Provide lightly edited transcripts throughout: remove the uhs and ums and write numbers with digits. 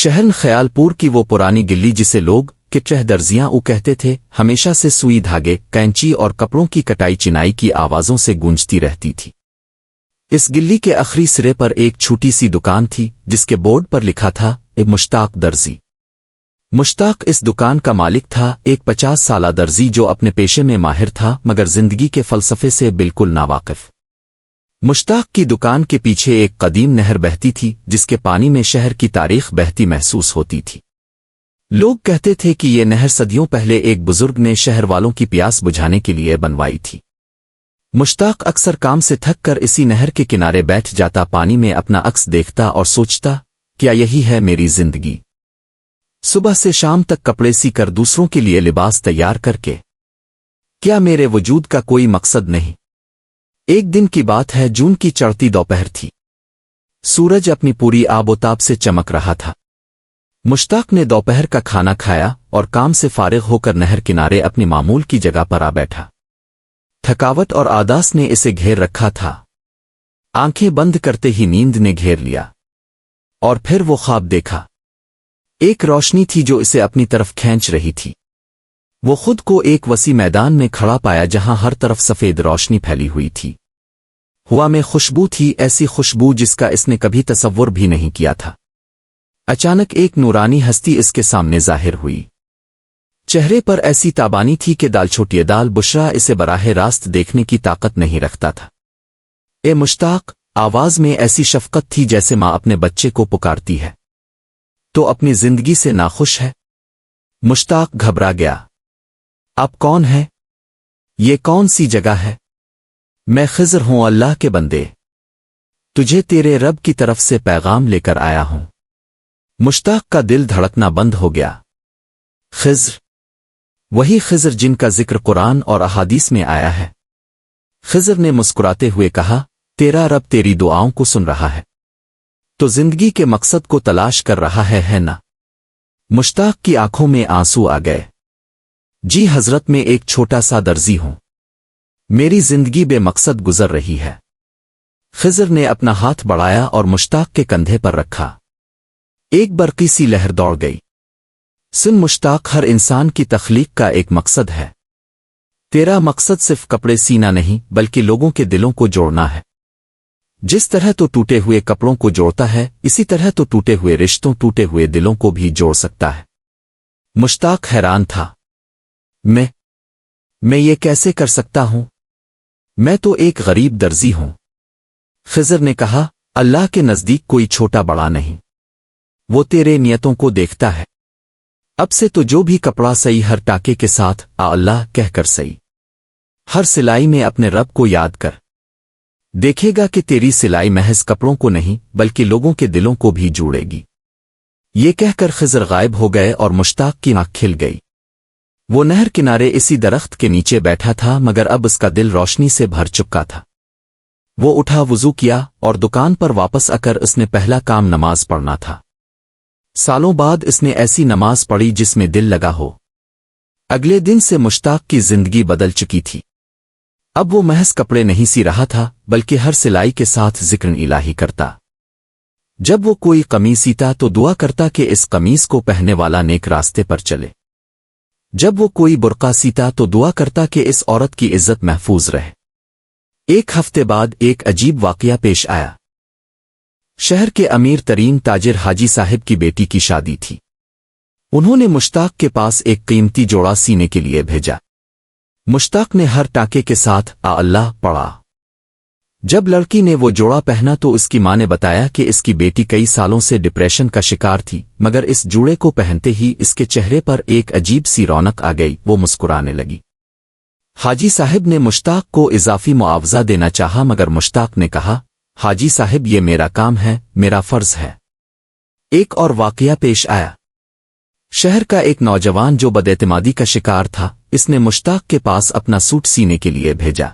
شہر خیالپور کی وہ پرانی گلی جسے لوگ کچہ درزیاں کہتے تھے، ہمیشہ سے سوئی دھاگے، کینچی اور کپڑوں کی کٹائی چنائی کی آوازوں سے گونجتی رہتی تھی۔ اس گلی کے آخری سرے پر ایک چھوٹی سی دکان تھی جس کے بورڈ پر لکھا تھا مشتاق درزی۔ مشتاق اس دکان کا مالک تھا، ایک 50 سالہ درزی جو اپنے پیشے میں ماہر تھا مگر زندگی کے فلسفے سے بالکل ناواقف۔ مشتاق کی دکان کے پیچھے ایک قدیم نہر بہتی تھی جس کے پانی میں شہر کی تاریخ بہتی محسوس ہوتی تھی۔ لوگ کہتے تھے کہ یہ نہر صدیوں پہلے ایک بزرگ نے شہر والوں کی پیاس بجھانے کے لیے بنوائی تھی۔ مشتاق اکثر کام سے تھک کر اسی نہر کے کنارے بیٹھ جاتا، پانی میں اپنا عکس دیکھتا اور سوچتا، کیا یہی ہے میری زندگی؟ صبح سے شام تک کپڑے سی کر دوسروں کے لیے لباس تیار کر کے، کیا میرے وجود کا کوئی مقصد نہیں؟ ایک دن کی بات ہے، جون کی چڑھتی دوپہر تھی۔ سورج اپنی پوری آب و تاب سے چمک رہا تھا۔ مشتاق نے دوپہر کا کھانا کھایا اور کام سے فارغ ہو کر نہر کنارے اپنی معمول کی جگہ پر آ بیٹھا۔ تھکاوٹ اور آداس نے اسے گھیر رکھا تھا۔ آنکھیں بند کرتے ہی نیند نے گھیر لیا اور پھر وہ خواب دیکھا۔ ایک روشنی تھی جو اسے اپنی طرف کھینچ رہی تھی۔ وہ خود کو ایک وسیع میدان میں کھڑا پایا جہاں ہر طرف سفید روشنی پھیلی ہوئی تھی۔ ہوا میں خوشبو تھی، ایسی خوشبو جس کا اس نے کبھی تصور بھی نہیں کیا تھا۔ اچانک ایک نورانی ہستی اس کے سامنے ظاہر ہوئی۔ چہرے پر ایسی تابانی تھی کہ دال چھوٹیے دال بشرا اسے براہ راست دیکھنے کی طاقت نہیں رکھتا تھا۔ اے مشتاق، آواز میں ایسی شفقت تھی جیسے ماں اپنے بچے کو پکارتی ہے۔ تو اپنی زندگی سے ناخوش ہے؟ مشتاق گھبرا گیا۔ آپ کون ہے؟ یہ کون سی جگہ ہے؟ میں خضر ہوں، اللہ کے بندے، تجھے تیرے رب کی طرف سے پیغام لے کر آیا ہوں۔ مشتاق کا دل دھڑکنا بند ہو گیا۔ خضر، وہی خضر جن کا ذکر قرآن اور احادیث میں آیا ہے۔ خضر نے مسکراتے ہوئے کہا، تیرا رب تیری دعاؤں کو سن رہا ہے، تو زندگی کے مقصد کو تلاش کر رہا ہے نا؟ مشتاق کی آنکھوں میں آنسو آ گئے۔ جی حضرت، میں ایک چھوٹا سا درزی ہوں، میری زندگی بے مقصد گزر رہی ہے۔ خضر نے اپنا ہاتھ بڑھایا اور مشتاق کے کندھے پر رکھا۔ ایک برقی سی لہر دوڑ گئی۔ سن مشتاق، ہر انسان کی تخلیق کا ایک مقصد ہے۔ تیرا مقصد صرف کپڑے سینا نہیں بلکہ لوگوں کے دلوں کو جوڑنا ہے۔ جس طرح تو ٹوٹے ہوئے کپڑوں کو جوڑتا ہے، اسی طرح تو ٹوٹے ہوئے رشتوں، ٹوٹے ہوئے دلوں کو بھی جوڑ سکتا ہے۔ مشتاق حیران تھا۔ میں یہ کیسے کر سکتا ہوں؟ میں تو ایک غریب درزی ہوں۔ خضر نے کہا، اللہ کے نزدیک کوئی چھوٹا بڑا نہیں، وہ تیرے نیتوں کو دیکھتا ہے۔ اب سے تو جو بھی کپڑا سئی، ہر ٹاکے کے ساتھ آ اللہ کہہ کر سئی، ہر سلائی میں اپنے رب کو یاد کر، دیکھے گا کہ تیری سلائی محض کپڑوں کو نہیں بلکہ لوگوں کے دلوں کو بھی جوڑے گی۔ یہ کہہ کر خضر غائب ہو گئے اور مشتاق کی آنکھ کھل گئی۔ وہ نہر کنارے اسی درخت کے نیچے بیٹھا تھا مگر اب اس کا دل روشنی سے بھر چکا تھا۔ وہ اٹھا، وضو کیا اور دکان پر واپس آ کر اس نے پہلا کام نماز پڑھنا تھا۔ سالوں بعد اس نے ایسی نماز پڑھی جس میں دل لگا ہو۔ اگلے دن سے مشتاق کی زندگی بدل چکی تھی۔ اب وہ محض کپڑے نہیں سی رہا تھا بلکہ ہر سلائی کے ساتھ ذکر الہی کرتا۔ جب وہ کوئی قمیص سیتا تو دعا کرتا کہ اس قمیص کو پہننے والا نیک راستے پر چلے۔ جب وہ کوئی برقع سیتا تو دعا کرتا کہ اس عورت کی عزت محفوظ رہے۔ ایک ہفتے بعد ایک عجیب واقعہ پیش آیا۔ شہر کے امیر ترین تاجر حاجی صاحب کی بیٹی کی شادی تھی۔ انہوں نے مشتاق کے پاس ایک قیمتی جوڑا سینے کے لیے بھیجا۔ مشتاق نے ہر ٹانکے کے ساتھ آ اللہ پڑھا۔ جب لڑکی نے وہ جوڑا پہنا تو اس کی ماں نے بتایا کہ اس کی بیٹی کئی سالوں سے ڈپریشن کا شکار تھی، مگر اس جوڑے کو پہنتے ہی اس کے چہرے پر ایک عجیب سی رونق آ گئی، وہ مسکرانے لگی۔ حاجی صاحب نے مشتاق کو اضافی معاوضہ دینا چاہا مگر مشتاق نے کہا، حاجی صاحب یہ میرا کام ہے، میرا فرض ہے۔ ایک اور واقعہ پیش آیا۔ شہر کا ایک نوجوان جو بداعتمادی کا شکار تھا، اس نے مشتاق کے پاس اپنا سوٹ سینے کے لیے بھیجا۔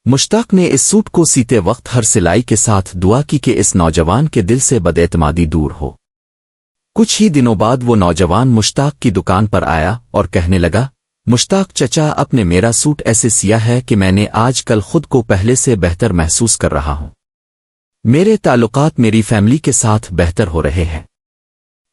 مشتاق نے اس سوٹ کو سیتے وقت ہر سلائی کے ساتھ دعا کی کہ اس نوجوان کے دل سے بداعتمادی دور ہو۔ کچھ ہی دنوں بعد وہ نوجوان مشتاق کی دکان پر آیا اور کہنے لگا، مشتاق چچا، آپ نے میرا سوٹ ایسے سیا ہے کہ میں نے آج کل خود کو پہلے سے بہتر محسوس کر رہا ہوں۔ میرے تعلقات میری فیملی کے ساتھ بہتر ہو رہے ہیں۔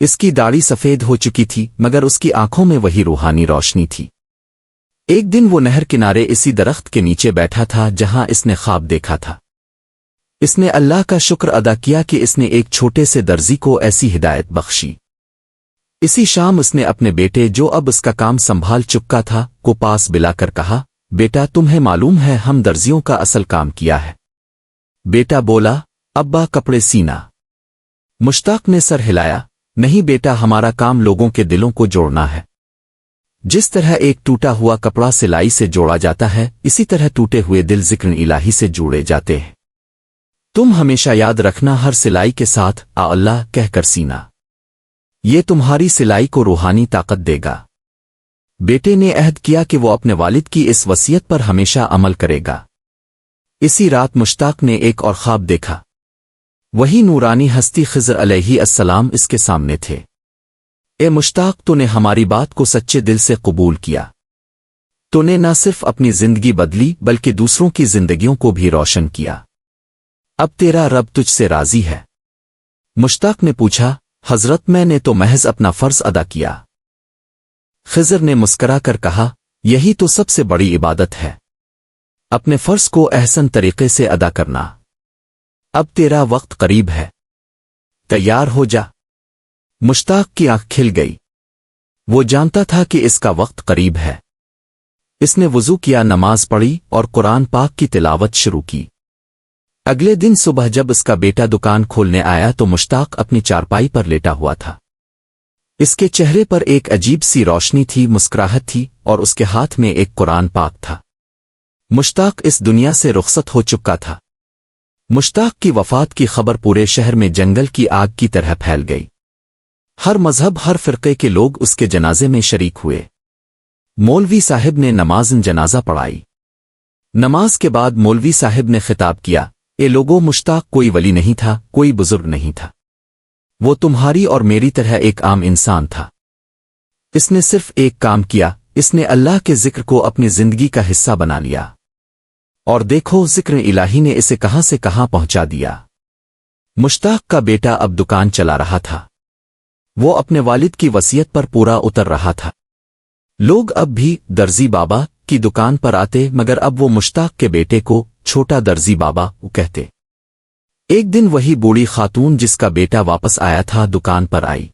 اس کی داڑھی سفید ہو چکی تھی مگر اس کی آنکھوں میں وہی روحانی روشنی تھی۔ ایک دن وہ نہر کنارے اسی درخت کے نیچے بیٹھا تھا جہاں اس نے خواب دیکھا تھا۔ اس نے اللہ کا شکر ادا کیا کہ اس نے ایک چھوٹے سے درزی کو ایسی ہدایت بخشی۔ اسی شام اس نے اپنے بیٹے جو اب اس کا کام سنبھال چکا تھا کو پاس بلا کر کہا، بیٹا تمہیں معلوم ہے ہم درزیوں کا اصل کام کیا ہے؟ بیٹا بولا، ابا کپڑے سینا۔ مشتاق نے سر ہلایا، نہیں بیٹا ہمارا کام لوگوں کے دلوں کو جوڑنا ہے۔ جس طرح ایک ٹوٹا ہوا کپڑا سلائی سے جوڑا جاتا ہے اسی طرح ٹوٹے ہوئے دل ذکر الہی سے جوڑے جاتے ہیں۔ تم ہمیشہ یاد رکھنا ہر سلائی کے ساتھ آ اللہ کہہ کر سینا، یہ تمہاری سلائی کو روحانی طاقت دے گا۔ بیٹے نے عہد کیا کہ وہ اپنے والد کی اس وصیت پر ہمیشہ عمل کرے گا۔ اسی رات مشتاق نے ایک اور خواب دیکھا۔ وہی نورانی ہستی خضر علیہ السلام اس کے سامنے تھے۔ اے مشتاق تو نے ہماری بات کو سچے دل سے قبول کیا، تو نے نہ صرف اپنی زندگی بدلی بلکہ دوسروں کی زندگیوں کو بھی روشن کیا۔ اب تیرا رب تجھ سے راضی ہے؟ مشتاق نے پوچھا، حضرت میں نے تو محض اپنا فرض ادا کیا۔ خضر نے مسکرا کر کہا، یہی تو سب سے بڑی عبادت ہے، اپنے فرض کو احسن طریقے سے ادا کرنا۔ اب تیرا وقت قریب ہے، تیار ہو جا۔ مشتاق کی آنکھ کھل گئی، وہ جانتا تھا کہ اس کا وقت قریب ہے۔ اس نے وضو کیا، نماز پڑھی اور قرآن پاک کی تلاوت شروع کی۔ اگلے دن صبح جب اس کا بیٹا دکان کھولنے آیا تو مشتاق اپنی چارپائی پر لیٹا ہوا تھا۔ اس کے چہرے پر ایک عجیب سی روشنی تھی، مسکراہٹ تھی اور اس کے ہاتھ میں ایک قرآن پاک تھا۔ مشتاق اس دنیا سے رخصت ہو چکا تھا۔ مشتاق کی وفات کی خبر پورے شہر میں جنگل کی آگ کی طرح پھیل گئی۔ ہر مذہب، ہر فرقے کے لوگ اس کے جنازے میں شریک ہوئے۔ مولوی صاحب نے نماز جنازہ پڑھائی۔ نماز کے بعد مولوی صاحب نے خطاب کیا، اے لوگوں، مشتاق کوئی ولی نہیں تھا، کوئی بزرگ نہیں تھا، وہ تمہاری اور میری طرح ایک عام انسان تھا۔ اس نے صرف ایک کام کیا، اس نے اللہ کے ذکر کو اپنی زندگی کا حصہ بنا لیا، اور دیکھو ذکر الہی نے اسے کہاں سے کہاں پہنچا دیا۔ مشتاق کا بیٹا اب دکان چلا رہا تھا، وہ اپنے والد کی وصیت پر پورا اتر رہا تھا۔ لوگ اب بھی درزی بابا کی دکان پر آتے مگر اب وہ مشتاق کے بیٹے کو چھوٹا درزی بابا کہتے۔ ایک دن وہی بوڑھی خاتون جس کا بیٹا واپس آیا تھا دکان پر آئی۔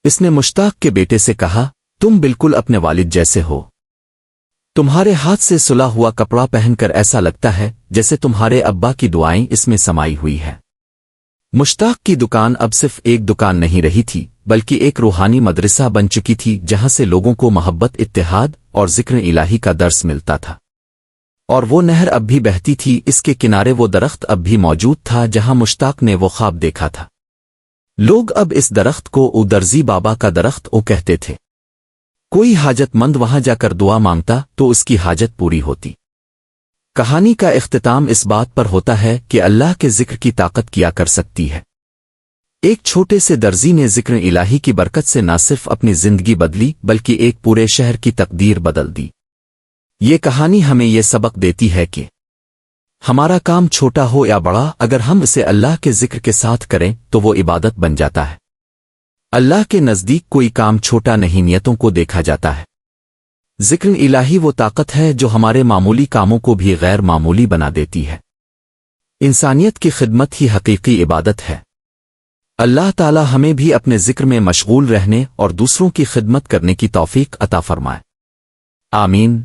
اس نے مشتاق کے بیٹے سے کہا، تم بالکل اپنے والد جیسے ہو، تمہارے ہاتھ سے سلا ہوا کپڑا پہن کر ایسا لگتا ہے جیسے تمہارے ابا کی دعائیں اس میں سمائی ہوئی ہے۔ مشتاق کی دکان اب صرف ایک دکان نہیں رہی تھی بلکہ ایک روحانی مدرسہ بن چکی تھی جہاں سے لوگوں کو محبت، اتحاد اور ذکر الہی کا درس ملتا تھا۔ اور وہ نہر اب بھی بہتی تھی، اس کے کنارے وہ درخت اب بھی موجود تھا جہاں مشتاق نے وہ خواب دیکھا تھا۔ لوگ اب اس درخت کو او درزی بابا کا درخت او کہتے تھے۔ کوئی حاجت مند وہاں جا کر دعا مانگتا تو اس کی حاجت پوری ہوتی۔ کہانی کا اختتام اس بات پر ہوتا ہے کہ اللہ کے ذکر کی طاقت کیا کر سکتی ہے۔ ایک چھوٹے سے درزی نے ذکر الہی کی برکت سے نہ صرف اپنی زندگی بدلی بلکہ ایک پورے شہر کی تقدیر بدل دی۔ یہ کہانی ہمیں یہ سبق دیتی ہے کہ ہمارا کام چھوٹا ہو یا بڑا، اگر ہم اسے اللہ کے ذکر کے ساتھ کریں تو وہ عبادت بن جاتا ہے۔ اللہ کے نزدیک کوئی کام چھوٹا نہیں، نیتوں کو دیکھا جاتا ہے۔ ذکر الہی وہ طاقت ہے جو ہمارے معمولی کاموں کو بھی غیر معمولی بنا دیتی ہے۔ انسانیت کی خدمت ہی حقیقی عبادت ہے۔ اللہ تعالی ہمیں بھی اپنے ذکر میں مشغول رہنے اور دوسروں کی خدمت کرنے کی توفیق عطا فرمائے۔ آمین۔